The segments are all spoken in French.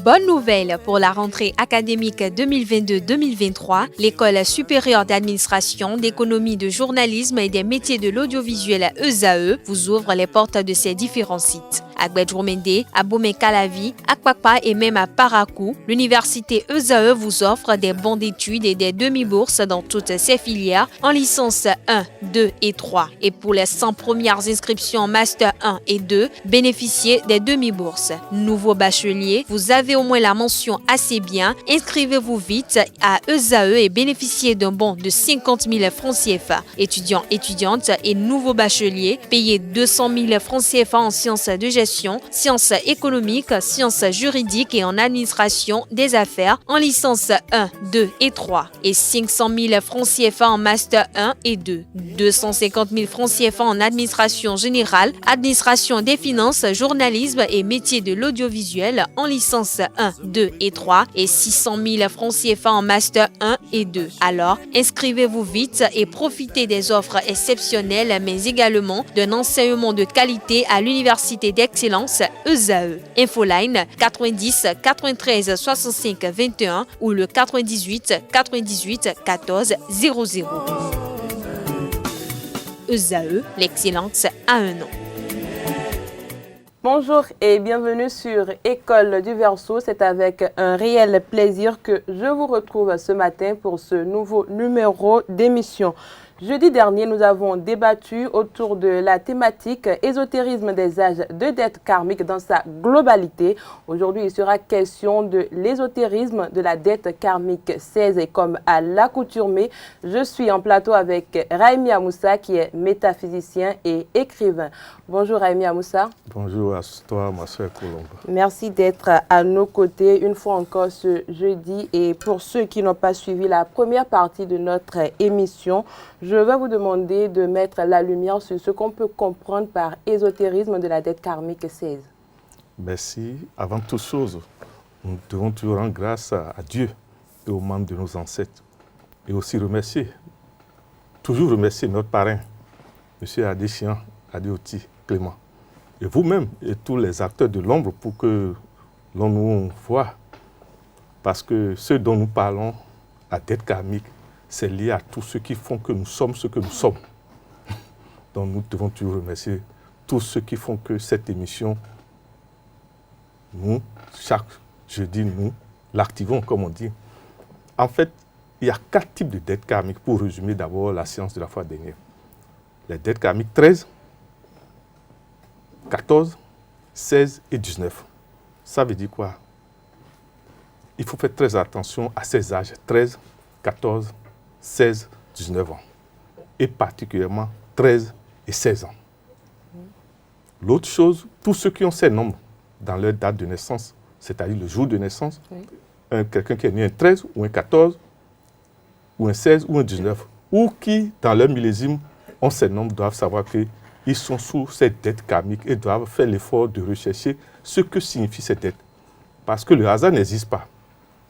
Bonne nouvelle pour la rentrée académique 2022-2023, l'École supérieure d'administration, d'économie, de journalisme et des métiers de l'audiovisuel ESAE vous ouvre les portes de ses différents sites. À Gbedjomende, à Bomé-Calavi, à Kpakpa et même à Parakou, l'université ESAE vous offre des bons d'études et des demi-bourses dans toutes ses filières en licence 1, 2 et 3. Et pour les 100 premières inscriptions en master 1 et 2, bénéficiez des demi-bourses. Nouveau bachelier, vous avez au moins la mention assez bien. Inscrivez-vous vite à ESAE et bénéficiez d'un bon de 50 000 francs CFA. Étudiants, étudiantes et nouveaux bacheliers, payez 200 000 francs CFA en sciences de gestion, sciences économiques, sciences juridiques et en administration des affaires en licence 1, 2 et 3 et 500 000 francs CFA en master 1 et 2, 250 000 francs CFA en administration générale, administration des finances, journalisme et métiers de l'audiovisuel en licence 1, 2 et 3 et 600 000 francs CFA en master 1 et 2. Alors, inscrivez-vous vite et profitez des offres exceptionnelles mais également d'un enseignement de qualité à l'université d'excellence ESAE. Infoline 90 93 65 21 ou le 98 98 14 00. ESAE, l'excellence a un nom. Bonjour et bienvenue sur École du Verseau. C'est avec un réel plaisir que je vous retrouve ce matin pour ce nouveau numéro d'émission. Jeudi dernier, nous avons débattu autour de la thématique ésotérisme des âges de dette karmique dans sa globalité. Aujourd'hui, il sera question de l'ésotérisme de la dette karmique 16 et comme à l'accoutumée, je suis en plateau avec Raimi Amoussa qui est métaphysicien et écrivain. Bonjour Raimi Amoussa. Bonjour à toi, ma soeur Colombe. Merci d'être à nos côtés une fois encore ce jeudi. Et pour ceux qui n'ont pas suivi la première partie de notre émission, je vais vous demander de mettre la lumière sur ce qu'on peut comprendre par ésotérisme de la dette karmique 16. Merci. Avant toute chose, nous devons toujours rendre grâce à Dieu et aux membres de nos ancêtres. Et aussi toujours remercier notre parrain, M. Adéchian Adéoti Clément. Et vous-même et tous les acteurs de l'ombre pour que l'on nous voit. Parce que ce dont nous parlons, la dette karmique, c'est lié à tous ceux qui font que nous sommes ce que nous sommes. Donc nous devons toujours remercier tous ceux qui font que cette émission, nous, chaque jeudi, nous l'activons, comme on dit. En fait, il y a 4 types de dettes karmiques pour résumer d'abord la séance de la fois dernière. Les dettes karmiques 13, 14, 16 et 19. Ça veut dire quoi? Il faut faire très attention à ces âges, 13, 14, 16, 19 ans, et particulièrement 13 et 16 ans. L'autre chose, tous ceux qui ont ces nombres dans leur date de naissance, c'est-à-dire le jour de naissance, quelqu'un qui est né un 13 ou un 14, ou un 16 ou un 19, ou qui, dans leur millésime, ont ces nombres, doivent savoir qu'ils sont sous cette dette karmique et doivent faire l'effort de rechercher ce que signifie cette dette. Parce que le hasard n'existe pas.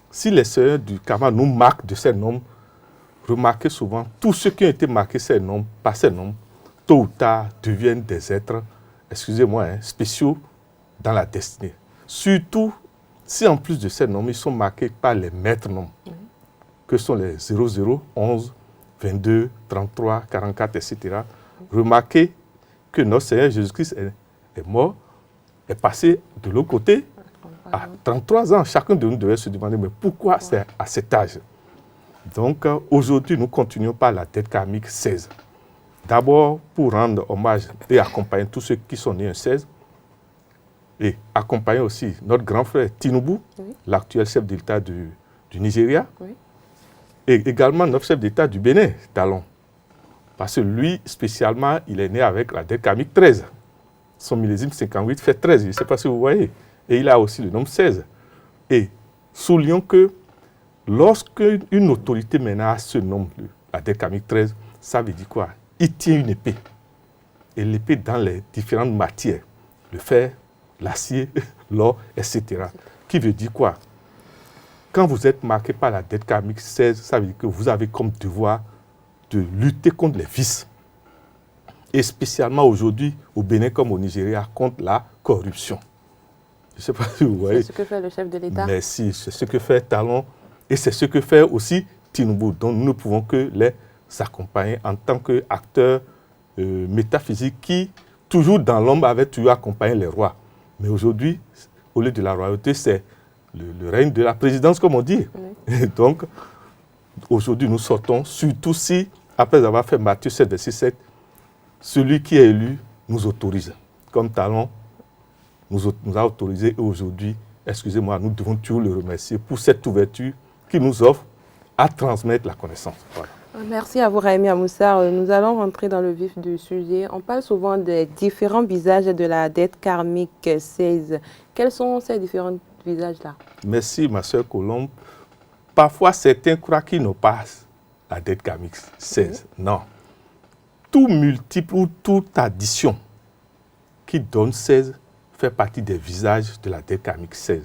Si les sœurs du karma nous marquent de ces nombres, remarquez souvent, tous ceux qui ont été marqués par ces nombres, tôt ou tard, deviennent des êtres, spéciaux dans la destinée. Surtout si en plus de ces nombres, ils sont marqués par les maîtres nombres, que sont les 00, 11, 22, 33, 44, etc. Remarquez que notre Seigneur Jésus-Christ est mort, est passé de l'autre côté à 33 ans. Chacun de nous devait se demander, mais pourquoi c'est à cet âge? Donc, aujourd'hui, nous continuons par la dette karmique 16. D'abord, pour rendre hommage et accompagner tous ceux qui sont nés un 16, et accompagner aussi notre grand frère Tinubu, l'actuel chef d'État du Nigeria, et également notre chef d'État du Bénin, Talon. Parce que lui, spécialement, il est né avec la dette karmique 13. Son millésime 58 fait 13, je ne sais pas si vous voyez. Et il a aussi le nombre 16. Et soulignons que lorsque une autorité maintenant a ce nombre, la dette karmique 13, ça veut dire quoi? Il tient une épée. Et l'épée dans les différentes matières, le fer, l'acier, l'or, etc. Qui veut dire quoi? Quand vous êtes marqué par la dette karmique 16, ça veut dire que vous avez comme devoir de lutter contre les vices. Et spécialement aujourd'hui, au Bénin comme au Nigeria, contre la corruption. Je ne sais pas si vous voyez. C'est ce que fait le chef de l'État. Merci, c'est ce que fait Talon et c'est ce que fait aussi Tinubu. Donc nous ne pouvons que les accompagner en tant qu'acteurs métaphysiques qui, toujours dans l'ombre, avaient toujours accompagné les rois. Mais aujourd'hui, au lieu de la royauté, c'est le règne de la présidence, comme on dit. Oui. Et donc, aujourd'hui, nous sortons, surtout si, après avoir fait Matthieu 7, verset 7, celui qui est élu nous autorise. Comme Talon nous a autorisé et aujourd'hui, excusez-moi, nous devons toujours le remercier pour cette ouverture qu'il nous offre à transmettre la connaissance. Voilà. Merci à vous, Raimi Amoussar. Nous allons rentrer dans le vif du sujet. On parle souvent des différents visages de la dette karmique 16. Quels sont ces différents visages-là? Merci, ma soeur Colombe. Parfois, certains croient qu'ils n'ont pas la dette karmique 16. Oui. Non. Tout multiple ou toute addition qui donne 16 fait partie des visages de la dette karmique 16.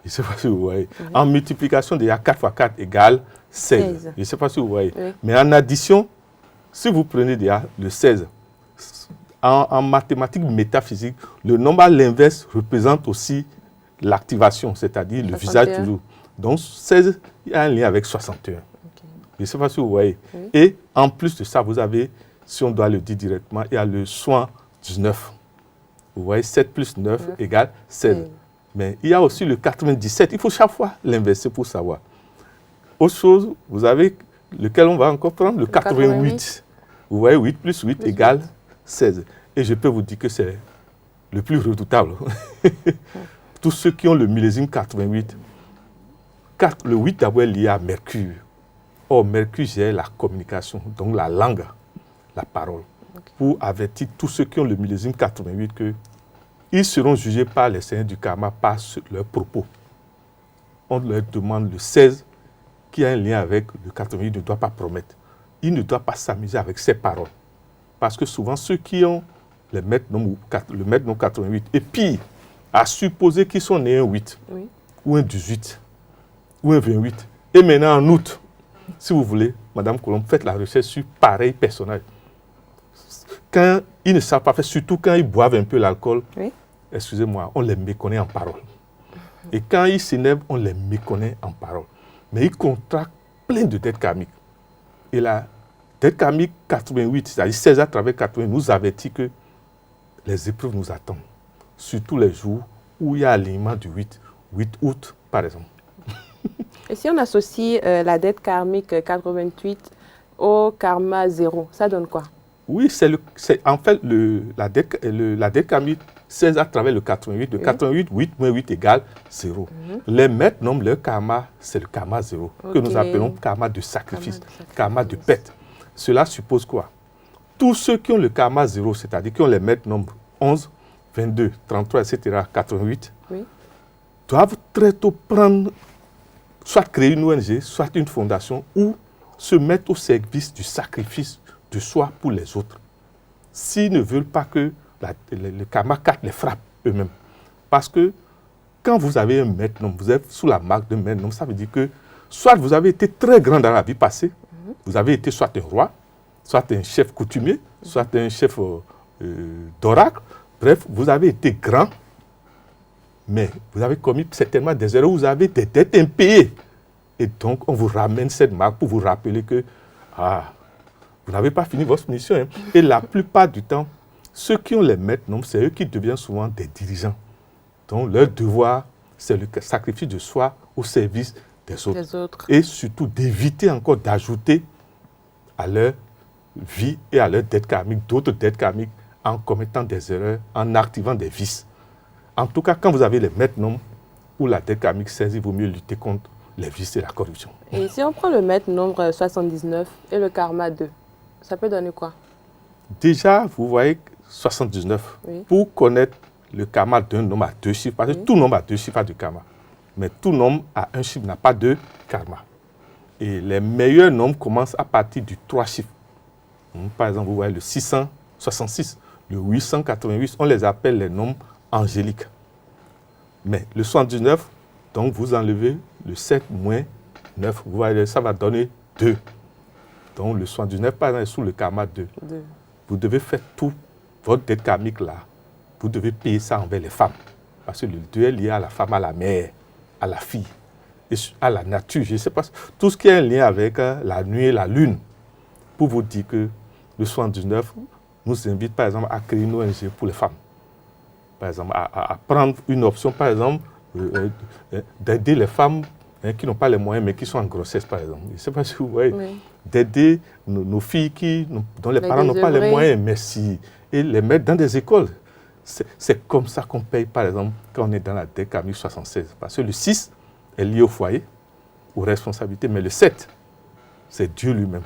Je ne sais pas si vous voyez. Oui. En multiplication, déjà 4 fois 4 égale 16. Je ne sais pas si vous voyez. Oui. Mais en addition, si vous prenez déjà le 16, en mathématiques métaphysiques, le nombre à l'inverse représente aussi l'activation, c'est-à-dire le visage toujours. Donc 16, il y a un lien avec 61. Okay. Je ne sais pas si vous voyez. Oui. Et en plus de ça, vous avez, si on doit le dire directement, il y a le 79. Vous voyez, 7 plus 9 égale 16. Oui. Mais il y a aussi le 97. Il faut chaque fois l'inverser pour savoir. Autre chose, vous avez lequel on va encore prendre, le 88. Vous voyez, 8 plus 8 égale 16. Et je peux vous dire que c'est le plus redoutable. Tous ceux qui ont le millésime 88, le 8 d'abord est lié à Mercure. Or, Mercure gère la communication, donc la langue, la parole. Okay. Pour avertir tous ceux qui ont le millésime 88 qu'ils seront jugés par les seigneurs du karma par leurs propos. On leur demande le 16 qui a un lien avec le 88 ne doit pas promettre. Il ne doit pas s'amuser avec ses paroles. Parce que souvent, ceux qui ont le maître nom 88, et puis, à supposer qu'ils sont nés un 8, oui, ou un 18, ou un 28, et maintenant en août, si vous voulez, Madame Colombe, faites la recherche sur pareil personnage. Quand ils ne savent pas faire, surtout quand ils boivent un peu l'alcool, oui, excusez-moi, on les méconnaît en parole. Et quand ils s'énervent, on les méconnaît en parole. Mais ils contractent plein de dettes karmiques. Et la dette karmique 88, c'est-à-dire 16 à travers 88, nous avertit que les épreuves nous attendent. Surtout les jours où il y a l'alignement du 8 août, par exemple. Et si on associe la dette karmique 88 au karma 0, ça donne quoi? Oui, c'est en fait la dette karmique 16 à travers le 88. Le 88, 8 moins 8 égale 0. Les maîtres nomment leur karma, c'est le karma 0, que nous appelons karma de sacrifice, karma de pète. Cela suppose quoi? Tous ceux qui ont le karma 0, c'est-à-dire qui ont les maîtres nombres 11, 22, 33, etc., 88, oui, doivent très tôt prendre, soit créer une ONG, soit une fondation, ou se mettre au service du sacrifice de soi pour les autres. S'ils ne veulent pas que le karma 4 les frappe eux-mêmes. Parce que quand vous avez un maître nom, vous êtes sous la marque d'un maître nom, ça veut dire que soit vous avez été très grand dans la vie passée, vous avez été soit un roi, soit un chef coutumier, soit un chef d'oracle. Bref, vous avez été grand, mais vous avez commis certainement des erreurs, vous avez des dettes impayées. Et donc, on vous ramène cette marque pour vous rappeler que vous n'avez pas fini votre mission. Hein. Et la plupart du temps, ceux qui ont les maîtres noms, c'est eux qui deviennent souvent des dirigeants. Donc, leur devoir, c'est le sacrifice de soi au service des autres. Et surtout, d'éviter encore d'ajouter à leur vie et à leur dette karmique, d'autres dettes karmiques, en commettant des erreurs, en activant des vices. En tout cas, quand vous avez les maîtres noms ou la dette karmique 16, il vaut mieux lutter contre les vices et la corruption. Et si on prend le maître nombre 79 et le karma 2, ça peut donner quoi? Déjà, vous voyez 79. Oui. Pour connaître le karma d'un nombre à 2 chiffres, parce que tout nombre à 2 chiffres a du karma. Mais tout nombre à 1 chiffre n'a pas de karma. Et les meilleurs nombres commencent à partir du 3 chiffres. Par exemple, vous voyez le 666, le 888, on les appelle les nombres angéliques. Mais le 79, donc vous enlevez le 7 moins 9, vous voyez, ça va donner 2. Donc le 79, par exemple, est sous le karma 2. Vous devez faire tout votre dette karmique là. Vous devez payer ça envers les femmes. Parce que le 2 est lié à la femme, à la mère, à la fille, et à la nature. Je ne sais pas, tout ce qui est un lien avec la nuit et la lune, pour vous dire que le 79 nous invite par exemple à créer une ONG pour les femmes. Par exemple, à prendre une option, par exemple, d'aider les femmes qui n'ont pas les moyens, mais qui sont en grossesse, par exemple. Je ne sais pas si vous voyez. Oui. D'aider nos filles dont les parents n'ont pas les moyens, merci, et les mettre dans des écoles. C'est comme ça qu'on paye, par exemple, quand on est dans la DECAMI 76. Parce que le 6 est lié au foyer, aux responsabilités, mais le 7, c'est Dieu lui-même.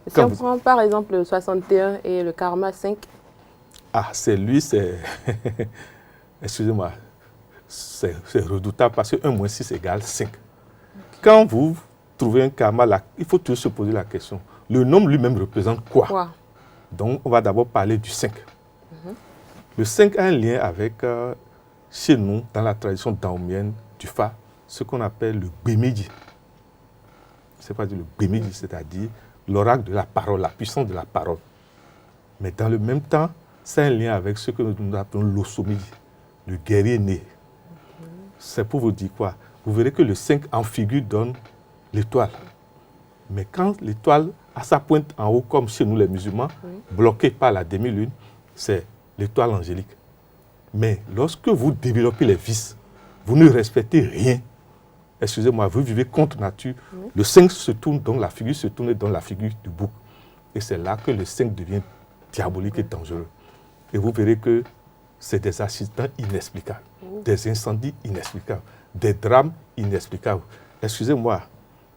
Si on prend par exemple le 61 et le karma 5. Ah, c'est lui, c'est... Excusez-moi, c'est redoutable parce que 1 moins 6 égale 5. Okay. Quand vous trouvez un karma, là, il faut toujours se poser la question. Le nombre lui-même représente quoi? Donc, on va d'abord parler du 5. Le 5 a un lien avec, chez nous, dans la tradition daomienne du Fa, ce qu'on appelle le Gbemedi. C'est pas le Gbemedi, c'est-à-dire l'oracle de la parole, la puissance de la parole. Mais dans le même temps, c'est un lien avec ce que nous appelons l'Osomidi, le guerrier né. C'est pour vous dire quoi? Vous verrez que le 5 en figure donne l'étoile. Mais quand l'étoile a sa pointe en haut, comme chez nous les musulmans, bloquée par la demi-lune, c'est l'étoile angélique. Mais lorsque vous développez les vices, vous ne respectez rien. Excusez-moi, vous vivez contre nature. Le 5 se tourne, donc la figure se tourne dans la figure du bouc. Et c'est là que le 5 devient diabolique et dangereux. Et vous verrez que c'est des accidents inexplicables, des incendies inexplicables, des drames inexplicables. Excusez-moi,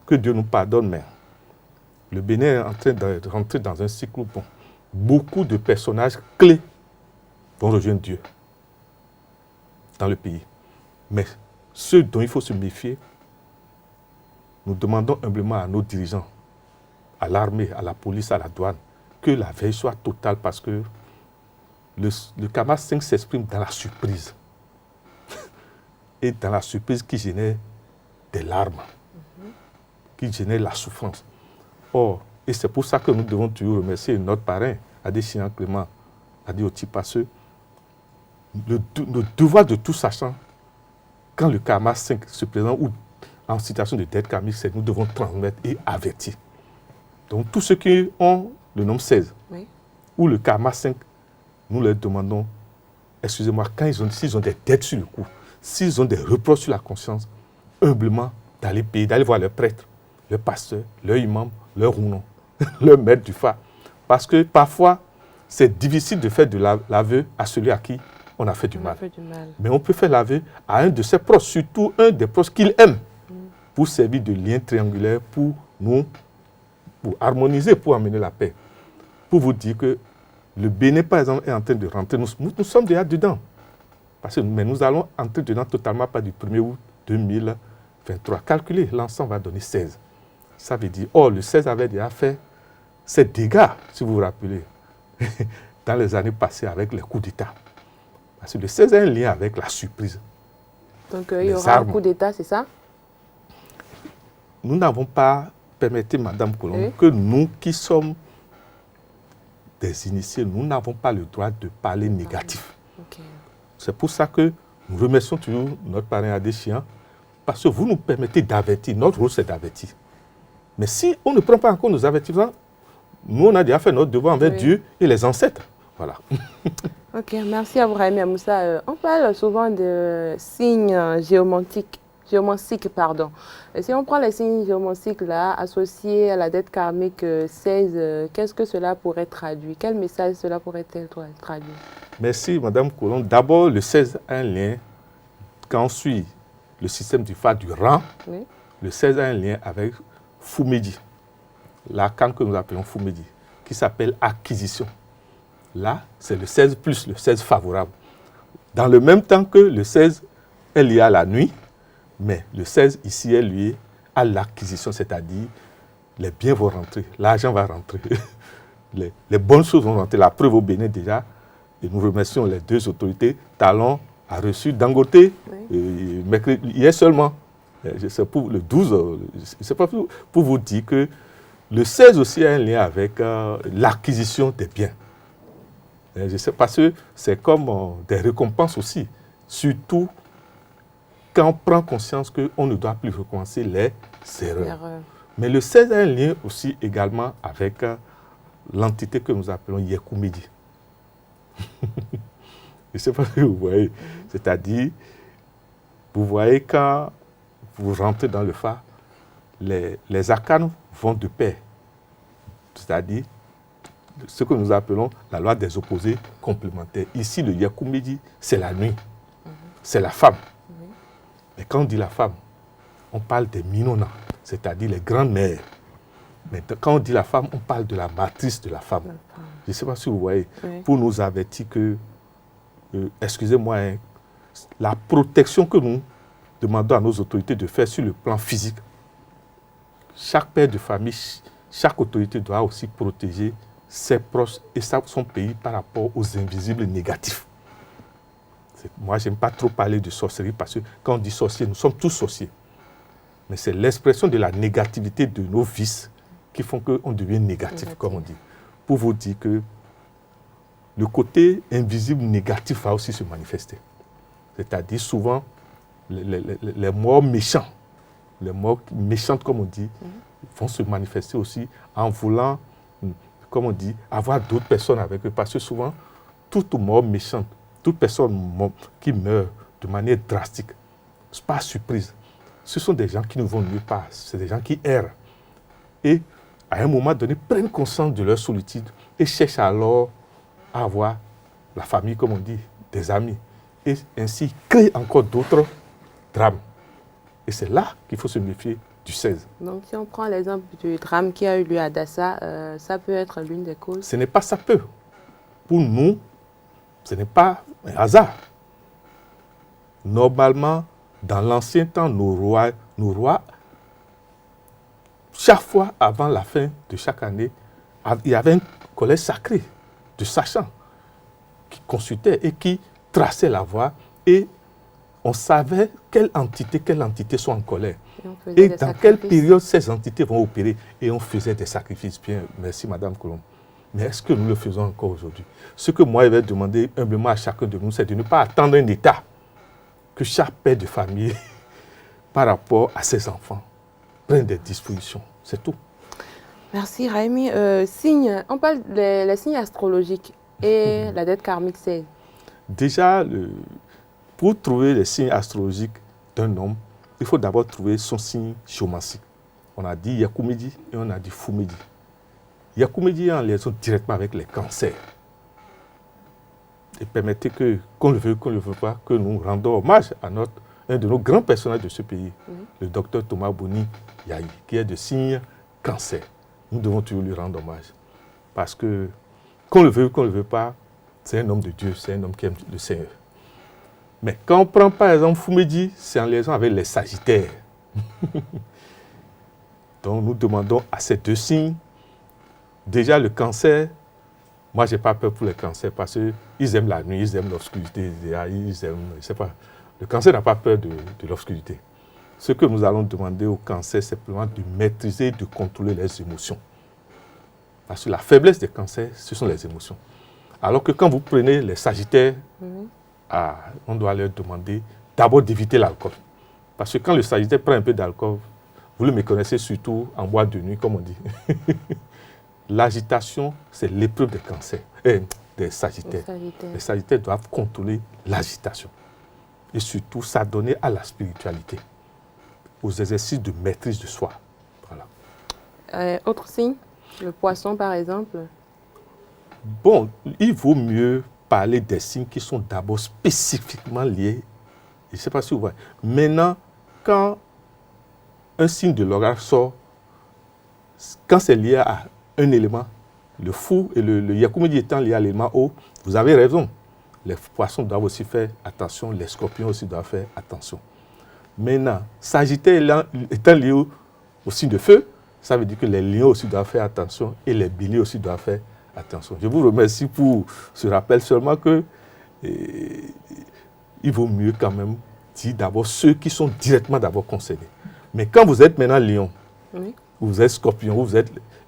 que Dieu nous pardonne, mais le Bénin est en train de rentrer dans un cycle où beaucoup de personnages clés vont rejoindre Dieu dans le pays. Mais ceux dont il faut se méfier, nous demandons humblement à nos dirigeants, à l'armée, à la police, à la douane, que la veille soit totale parce que le karma 5 s'exprime dans la surprise. Et dans la surprise qui génère des larmes, qui génère la souffrance. Or, et c'est pour ça que nous devons toujours remercier notre parrain, Adéchian Clément, Adéoti Passeux, le devoir de tout sachant, quand le karma 5 se présente ou en situation de dette karmique, c'est que nous devons transmettre et avertir. Donc, tous ceux qui ont le nombre 16 ou le karma 5, nous leur demandons, excusez-moi, s'ils ont des dettes sur le cou, s'ils ont des reproches sur la conscience, humblement d'aller payer, d'aller voir le prêtre, le pasteur, leur imam, leur rounon, leur maître du Fa. Parce que parfois, c'est difficile de faire de l'aveu à celui à qui on a fait du mal. Mais on peut faire l'aveu à un de ses proches, surtout un des proches qu'il aime, pour servir de lien triangulaire pour nous, pour harmoniser, pour amener la paix. Pour vous dire que le Bénin, par exemple, est en train de rentrer. Nous sommes déjà dedans. Mais nous allons entrer dedans totalement pas du 1er août 2023. Calculez, l'ensemble va donner 16. Ça veut dire, le 16 avait déjà fait ses dégâts, si vous vous rappelez, dans les années passées avec les coups d'État. Parce que le 16 a un lien avec la surprise. Donc il y aura un coup d'État, c'est ça? Nous n'avons pas, permettez Madame Colombe, que nous qui sommes des initiés, nous n'avons pas le droit de parler négatif. C'est pour ça que nous remercions toujours notre parrain Adéchian, parce que vous nous permettez d'avertir. Notre rôle, c'est d'avertir. Mais si on ne prend pas en compte nos avertissements, nous, on a déjà fait notre devoir envers Dieu et les ancêtres. Voilà. Ok, merci à vous, Raimi Amoussa. On parle souvent de signes géomantiques. Et si on prend les signes géomantiques là, associés à la dette karmique 16, qu'est-ce que cela pourrait traduire? Quel message cela pourrait-il traduire? Merci, Madame Colombe. D'abord, le 16 a un lien, quand on suit le système du Fa du rang, le 16 a un lien avec Fumedi, l'arcane que nous appelons Fumedi, qui s'appelle acquisition. Là, c'est le 16 plus, le 16 favorable. Dans le même temps que le 16 est lié à la nuit, mais le 16 ici est lié à l'acquisition, c'est-à-dire les biens vont rentrer, l'argent va rentrer, les bonnes choses vont rentrer. La preuve au Bénin déjà, et nous remercions les deux autorités. Talon a reçu Dangote hier seulement. C'est pour le 12, c'est pas pour vous dire que le 16 aussi a un lien avec l'acquisition des biens. Je sais, parce que c'est comme des récompenses aussi. Surtout quand on prend conscience qu'on ne doit plus recommencer les erreurs. Mais le 16 a un lien aussi également avec l'entité que nous appelons Yekoumidi. Je ne sais pas si vous voyez. C'est-à-dire, vous voyez quand vous rentrez dans le Fa, les arcanes vont de pair. C'est-à-dire, ce que nous appelons la loi des opposés complémentaires. Ici, le Yekoumidi, c'est la nuit. C'est la femme. Mais quand on dit la femme, on parle des Minona, c'est-à-dire les grandes-mères. Mais quand on dit la femme, on parle de la matrice de la femme. Je ne sais pas si vous voyez, pour nous avertir que, excusez-moi, hein, la protection que nous demandons à nos autorités de faire sur le plan physique, chaque père de famille, chaque autorité doit aussi protéger ses proches et son pays par rapport aux invisibles négatifs. Moi, je n'aime pas trop parler de sorcellerie parce que quand on dit sorcier, nous sommes tous sorciers. Mais c'est l'expression de la négativité de nos vices qui font qu'on devient négatif, comme on dit. Pour vous dire que le côté invisible négatif va aussi se manifester. C'est-à-dire souvent, les morts méchants, les morts méchantes, comme on dit, vont se manifester aussi en voulant, comme on dit, avoir d'autres personnes avec eux. Parce que souvent, toute mort méchante, toute personne qui meurt de manière drastique, par surprise, ce sont des gens qui ne vont nulle part, c'est des gens qui errent. Et à un moment donné, prennent conscience de leur solitude et cherchent alors à avoir la famille, comme on dit, des amis. Et ainsi créent encore d'autres drames. Et c'est là qu'il faut se méfier du 16. Donc si on prend l'exemple du drame qui a eu lieu à Dassa, ça peut être l'une des causes? Ce n'est pas ça peut. Pour nous, ce n'est pas un hasard. Normalement, dans l'ancien temps, nos rois, chaque fois avant la fin de chaque année, il y avait un collège sacré de sachants qui consultaient et qui traçaient la voie et on savait quelle entité sont en colère. Et dans quelle période ces entités vont opérer. Et on faisait des sacrifices. Bien, merci Madame Colombe. Mais est-ce que nous le faisons encore aujourd'hui? Ce que moi, je vais demander humblement à chacun de nous, c'est de ne pas attendre un état que chaque père de famille, par rapport à ses enfants, prenne des dispositions. C'est tout. Merci Raimi. On parle des signes astrologiques et la dette karmique, c'est? Déjà, pour trouver les signes astrologiques d'un homme, il faut d'abord trouver son signe géomantique. On a dit Yakoumidi et on a dit Foumidi. Yakoumidi est en liaison directement avec les cancers. Et permettez que, qu'on le veuille, qu'on ne le veuille pas, que nous rendons hommage à un de nos grands personnages de ce pays, le docteur Thomas Boni Yahi, qui est de signe cancer. Nous devons toujours lui rendre hommage. Parce que, qu'on le veuille ou qu'on ne le veuille pas, c'est un homme de Dieu, c'est un homme qui aime le Seigneur. Mais quand on prend par exemple Foumedi, c'est en liaison avec les Sagittaires. Donc nous demandons à ces deux signes, déjà le cancer, moi je n'ai pas peur pour les cancers parce qu'ils aiment la nuit, ils aiment l'obscurité, ils aiment, je sais pas. Le cancer n'a pas peur de l'obscurité. Ce que nous allons demander au cancer, c'est simplement de maîtriser, de contrôler les émotions. Parce que la faiblesse des cancers, ce sont les émotions. Alors que quand vous prenez les Sagittaires, on doit leur demander d'abord d'éviter l'alcool. Parce que quand le Sagittaire prend un peu d'alcool, vous le méconnaissez surtout en boîte de nuit, comme on dit. L'agitation, c'est l'épreuve des cancers, des Sagittaires. Les Sagittaires doivent contrôler l'agitation. Et surtout s'adonner à la spiritualité, aux exercices de maîtrise de soi. Voilà. Autre signe, le poisson par exemple? Bon, il vaut mieux parler des signes qui sont d'abord spécifiquement liés. Je ne sais pas si vous voyez. Maintenant, quand un signe de l'orage sort, quand c'est lié à un élément, le fou et le Yakoumidi étant lié à l'élément eau, vous avez raison. Les poissons doivent aussi faire attention, les scorpions aussi doivent faire attention. Maintenant, Sagittaire étant lié au signe de feu, ça veut dire que les lions aussi doivent faire attention et les béliers aussi doivent faire attention. Je vous remercie pour ce rappel, seulement que il vaut mieux quand même dire d'abord ceux qui sont directement d'abord concernés. Mais quand vous êtes maintenant lion, vous êtes scorpion,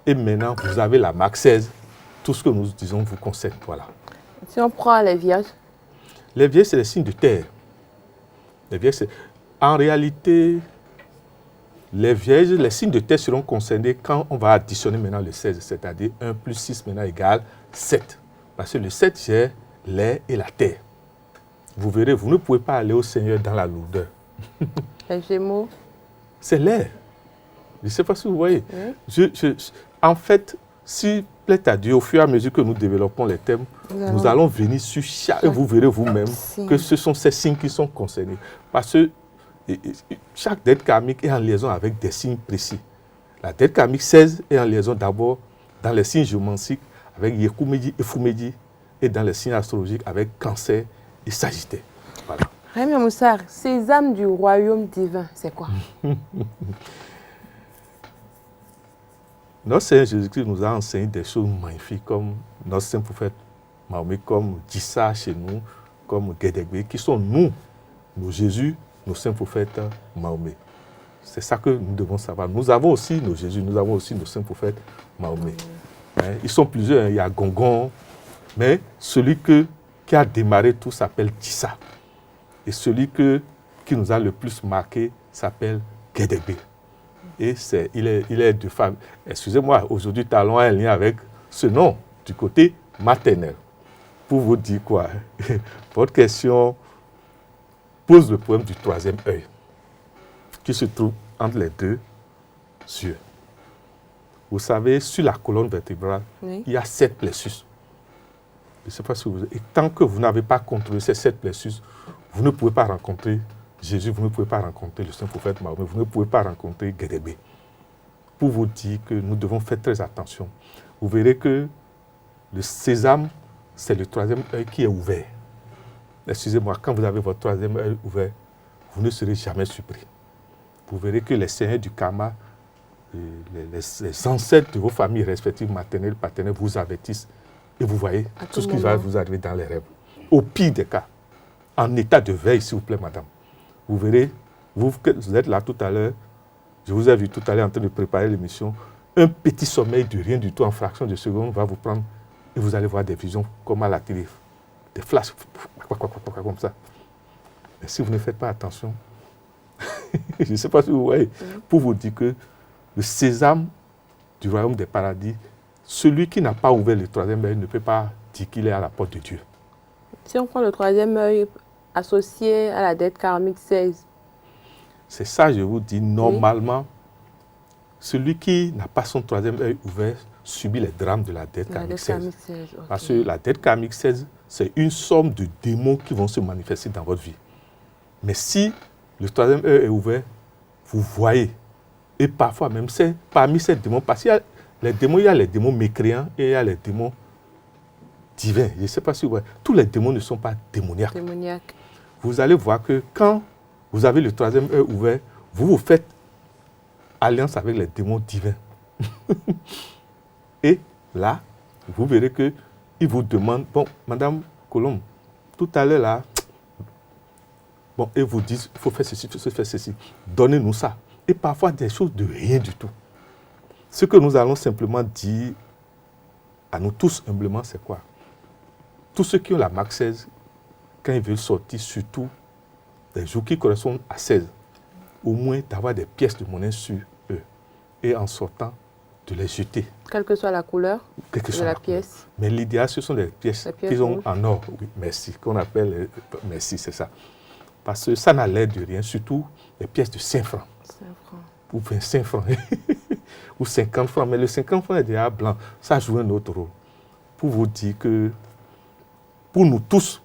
et maintenant vous avez la marque 16, tout ce que nous disons vous concerne. Voilà. Si on prend les vierges. Les vierges, c'est les signes de terre. Les vierges, en réalité, les vierges, les signes de terre seront concernés quand on va additionner maintenant le 16, c'est-à-dire 1 plus 6 maintenant égale 7. Parce que le 7 gère l'air et la terre. Vous verrez, vous ne pouvez pas aller au Seigneur dans la lourdeur. Les Gémeaux. C'est l'air. Je ne sais pas si vous voyez. Oui. En fait, si plaît à Dieu, au fur et à mesure que nous développons les thèmes, nous allons venir sur chaque... Vous verrez vous-même que ce sont ces signes qui sont concernés. Parce que chaque dette karmique est en liaison avec des signes précis. La dette karmique 16 est en liaison d'abord dans les signes géomantiques avec Yekoumedi et Foumedi et dans les signes astrologiques avec Cancer et Sagittaire. Voilà. Rémi Moussar, ces âmes du royaume divin, c'est quoi? Notre Seigneur Jésus-Christ nous a enseigné des choses magnifiques comme notre saint prophète Mahomet, comme Dissa chez nous, comme Guédégbé, qui sont nous, nos Jésus, nos saints prophètes Mahomet. C'est ça que nous devons savoir. Nous avons aussi nos Jésus, nous avons aussi nos saints prophètes Mahomet. Ils sont plusieurs, il y a Gongon, mais celui qui a démarré tout s'appelle Dissa. Et celui qui nous a le plus marqué s'appelle Guédégbé. Et il est de femme. Excusez-moi, aujourd'hui, talons un lien avec ce nom du côté maternel. Pour vous dire quoi? Votre question pose le problème du troisième œil, qui se trouve entre les deux yeux. Vous savez, sur la colonne vertébrale, il y a 7 plexus. Je ne sais pas si vous... Et tant que vous n'avez pas contrôlé ces 7 plexus, vous ne pouvez pas rencontrer Jésus, vous ne pouvez pas rencontrer le saint prophète Mahomet, vous ne pouvez pas rencontrer Guédégbé. Pour vous dire que nous devons faire très attention. Vous verrez que le sésame, c'est le troisième œil qui est ouvert. Excusez-moi, quand vous avez votre troisième œil ouvert, vous ne serez jamais surpris. Vous verrez que les seigneurs du karma, les ancêtres de vos familles respectives, maternelles, paternelles, vous avertissent et vous voyez tout ce qui va vous arriver dans les rêves. Au pire des cas, en état de veille, s'il vous plaît, madame. Vous verrez, vous êtes là tout à l'heure, je vous ai vu tout à l'heure en train de préparer l'émission, un petit sommeil de rien du tout en fraction de seconde va vous prendre et vous allez voir des visions comme à la télé, des flashs, comme ça. Mais si vous ne faites pas attention, je ne sais pas si vous voyez, pour vous dire que le sésame du royaume des paradis, celui qui n'a pas ouvert le troisième œil ne peut pas dire qu'il est à la porte de Dieu. Si on prend le troisième œil associé à la dette karmique 16. C'est ça, je vous dis, normalement, celui qui n'a pas son troisième œil ouvert subit les drames de la dette karmique 16. Parce que la dette karmique 16, c'est une somme de démons qui vont se manifester dans votre vie. Mais si le troisième œil est ouvert, vous voyez, et parfois même parmi ces démons, parce qu'il y a les démons, il y a les démons mécréants et il y a les démons divins. Je ne sais pas si vous voyez, tous les démons ne sont pas démoniaques. Vous allez voir que quand vous avez le troisième œil ouvert, vous vous faites alliance avec les démons divins. Et là, vous verrez qu'ils vous demandent, bon, Madame Colombe, tout à l'heure là, bon, et vous disent, il faut faire ceci, il faut faire ceci, donnez-nous ça. Et parfois des choses de rien du tout. Ce que nous allons simplement dire à nous tous humblement, c'est quoi? Tous ceux qui ont la marque 16, quand ils veulent sortir, surtout des jours qui correspondent à 16, au moins d'avoir des pièces de monnaie sur eux. Et en sortant, de les jeter. Quelle que soit la couleur de la pièce. Mais l'idéal, ce sont des pièces qui sont en or. Oui, merci, qu'on appelle, merci, c'est ça. Parce que ça n'a l'air de rien, surtout les pièces de 5 francs. 5 francs. Ou 25 francs. Ou 50 francs. Mais le 50 francs est déjà blanc. Ça joue un autre rôle. Pour vous dire que, pour nous tous,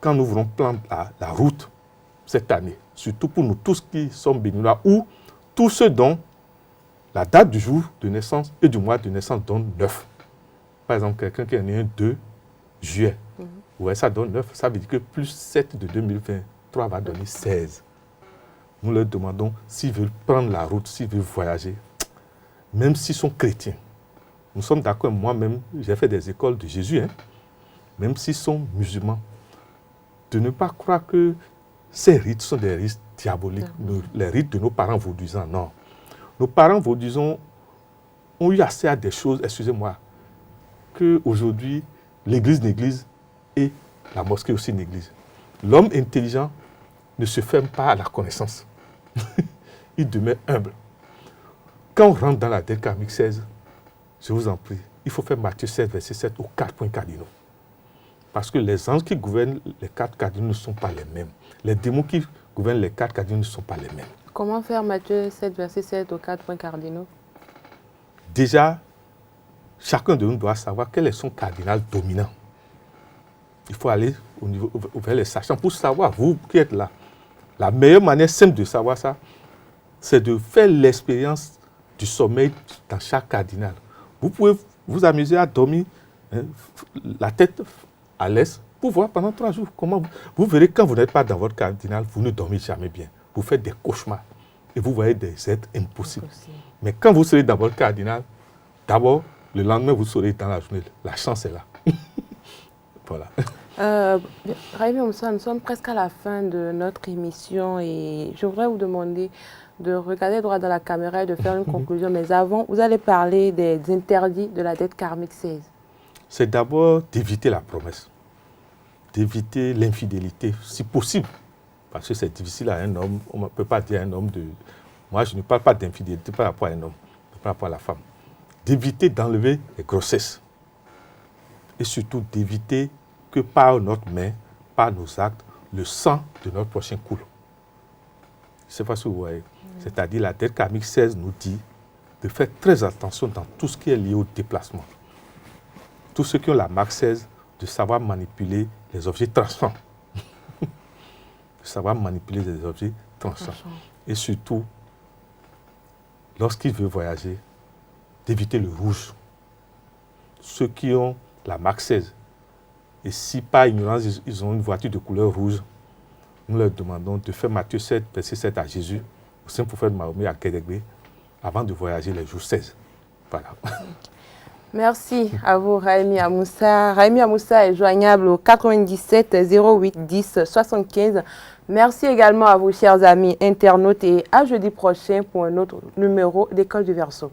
quand nous voulons prendre la route cette année, surtout pour nous tous qui sommes béninois, ou tous ceux dont la date du jour de naissance et du mois de naissance donne 9. Par exemple, quelqu'un qui est né le 2 juillet, ouais, ça donne 9. Ça veut dire que plus 7 de 2023 va donner 16. Nous leur demandons s'ils veulent prendre la route, s'ils veulent voyager, même s'ils sont chrétiens. Nous sommes d'accord, moi-même, j'ai fait des écoles de Jésus, hein, même s'ils sont musulmans, de ne pas croire que ces rites sont des rites diaboliques, les rites de nos parents vaudouisants, non. Nos parents vaudouisants ont eu accès à des choses, excusez-moi, qu'aujourd'hui, l'Église néglige et la mosquée aussi une église. L'homme intelligent ne se ferme pas à la connaissance. Il demeure humble. Quand on rentre dans la dette karmique 16, je vous en prie, il faut faire Matthieu 16, verset 7 aux 4 points cardinaux. Parce que les anges qui gouvernent les 4 cardinaux ne sont pas les mêmes. Les démons qui gouvernent les 4 cardinaux ne sont pas les mêmes. Comment faire Matthieu 7, verset 7 aux 4 points cardinaux? Déjà, chacun de nous doit savoir quel est son cardinal dominant. Il faut aller vers les sachants pour savoir, vous qui êtes là. La meilleure manière simple de savoir ça, c'est de faire l'expérience du sommeil dans chaque cardinal. Vous pouvez vous amuser à dormir, hein, la tête à l'aise, pour voir pendant 3 jours comment vous verrez quand vous n'êtes pas dans votre cardinal, vous ne dormez jamais bien. Vous faites des cauchemars et vous voyez des êtres impossibles. Mais quand vous serez dans votre cardinal, d'abord, le lendemain, vous serez dans la journée. La chance est là. Voilà. Raimi Amoussa, nous sommes presque à la fin de notre émission et je voudrais vous demander de regarder droit dans la caméra et de faire une conclusion. Mais avant, vous allez parler des interdits de la dette karmique 16. C'est d'abord d'éviter la promesse, d'éviter l'infidélité, si possible. Parce que c'est difficile à un homme, on ne peut pas dire à un homme de... Moi, je ne parle pas d'infidélité par rapport à un homme, par rapport à la femme. D'éviter d'enlever les grossesses. Et surtout d'éviter que par notre main, par nos actes, le sang de notre prochain coule. Je ne sais pas si vous voyez. C'est-à-dire la dette karmique 16 nous dit de faire très attention dans tout ce qui est lié au déplacement. Tous ceux qui ont la marque 16, de savoir manipuler les objets tranchants. De savoir manipuler les objets tranchants. Et surtout, lorsqu'il veut voyager, d'éviter le rouge. Ceux qui ont la marque 16, et si par ignorance, ils ont une voiture de couleur rouge, nous leur demandons de faire Matthieu 7, verset 7 à Jésus, au Saint-Prophète Mahomet à Kédégbé, avant de voyager les jours 16. Voilà. Merci à vous, Raimi Amoussa. Raimi Amoussa est joignable au 97 08 10 75. Merci également à vous, chers amis internautes, et à jeudi prochain pour un autre numéro d'École du Verseau.